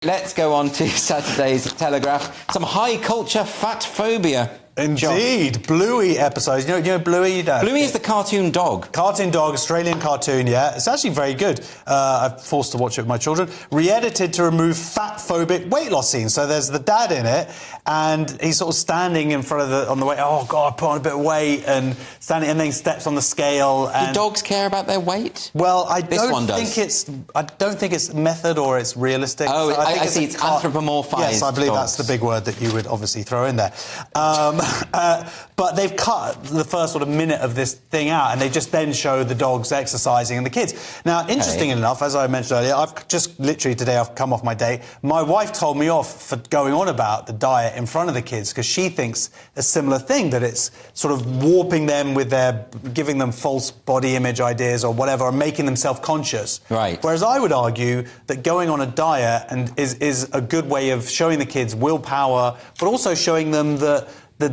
Let's go on to Saturday's Telegraph. Some high culture fat phobia. Indeed, Bluey episodes. You know Bluey? Bluey is the cartoon dog. Cartoon dog, Australian cartoon, yeah. It's actually very good. I'm forced to watch it with my children. Re-edited to remove fatphobic weight loss scenes. So there's the dad in it, and he's sort of standing in front of on the way. Oh God, I put on a bit of weight, and standing, and then he steps on the scale. And, do dogs care about their weight? Well, I don't think it's method or it's realistic. Oh, so I see. It's anthropomorphized. Yes, I believe dogs. that's the big word that you would obviously throw in there. But they've cut the first sort of minute of this thing out, and they just then show the dogs exercising and the kids. Now, interestingly enough, as I mentioned earlier, I've just literally today I've come off my date. My wife told me off for going on about the diet in front of the kids because she thinks a similar thing, that it's sort of warping them with giving them false body image ideas or whatever, or making them self-conscious. Right. Whereas I would argue that going on a diet is a good way of showing the kids willpower, but also showing them the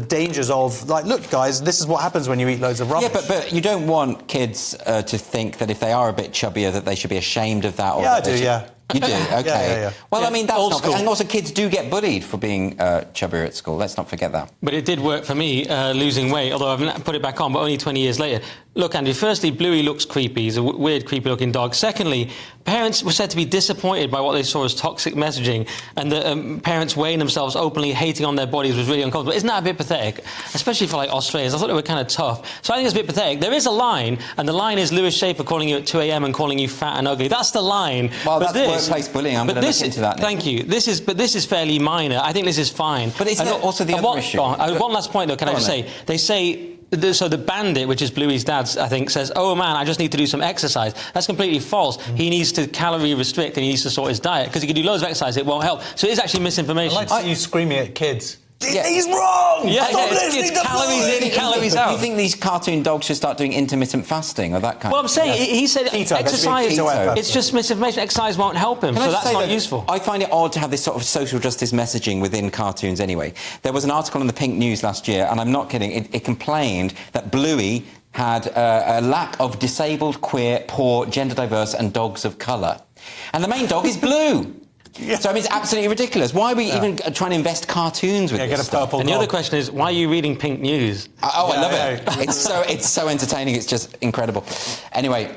dangers of, like, look, guys, this is what happens when you eat loads of rubbish. Yeah, but you don't want kids to think that if they are a bit chubbier that they should be ashamed of that. Or yeah, I do, yeah. You do? Okay. Yeah. Well, yeah, I mean, that's old not... school. And also, kids do get bullied for being chubbier at school. Let's not forget that. But it did work for me, losing weight, although I've put it back on, but only 20 years later. Look, Andy, firstly, Bluey looks creepy. He's a weird, creepy-looking dog. Secondly, parents were said to be disappointed by what they saw as toxic messaging, and the parents weighing themselves openly, hating on their bodies was really uncomfortable. Isn't that a bit pathetic? Especially for, like, Australians. I thought they were kind of tough. So I think it's a bit pathetic. There is a line, and the line is Lewis Schaefer calling you at 2 a.m. and calling you fat and ugly. That's the line. Well, but that's workplace bullying. I'm going to look into that. Thank you. This is fairly minor. I think this is fine. But it's also the other issue. One last point, though, can I just say? They say... So the bandit, which is Bluey's dad, I think, says, oh, man, I just need to do some exercise. That's completely false. He needs to calorie restrict and he needs to sort his diet, because he can do loads of exercise, it won't help. So it is actually misinformation. I like to see you screaming at kids. Yeah. He's wrong! Yeah, Stop it's listening to calories Bluey! in, calories out. Do you think these cartoon dogs should start doing intermittent fasting or that kind Well, of I'm saying, he said Keto, exercise, keto. it's just misinformation. Exercise won't help him, so that's not useful. I find it odd to have this sort of social justice messaging within cartoons anyway. There was an article in the Pink News last year, and I'm not kidding, it complained that Bluey had a lack of disabled, queer, poor, gender diverse and dogs of colour. And the main dog is blue. Yeah. So I mean, it's absolutely ridiculous. Why are we even trying to invest cartoons with this stuff? And the other question is, why are you reading Pink News? I love it. It's so entertaining. It's just incredible. Anyway.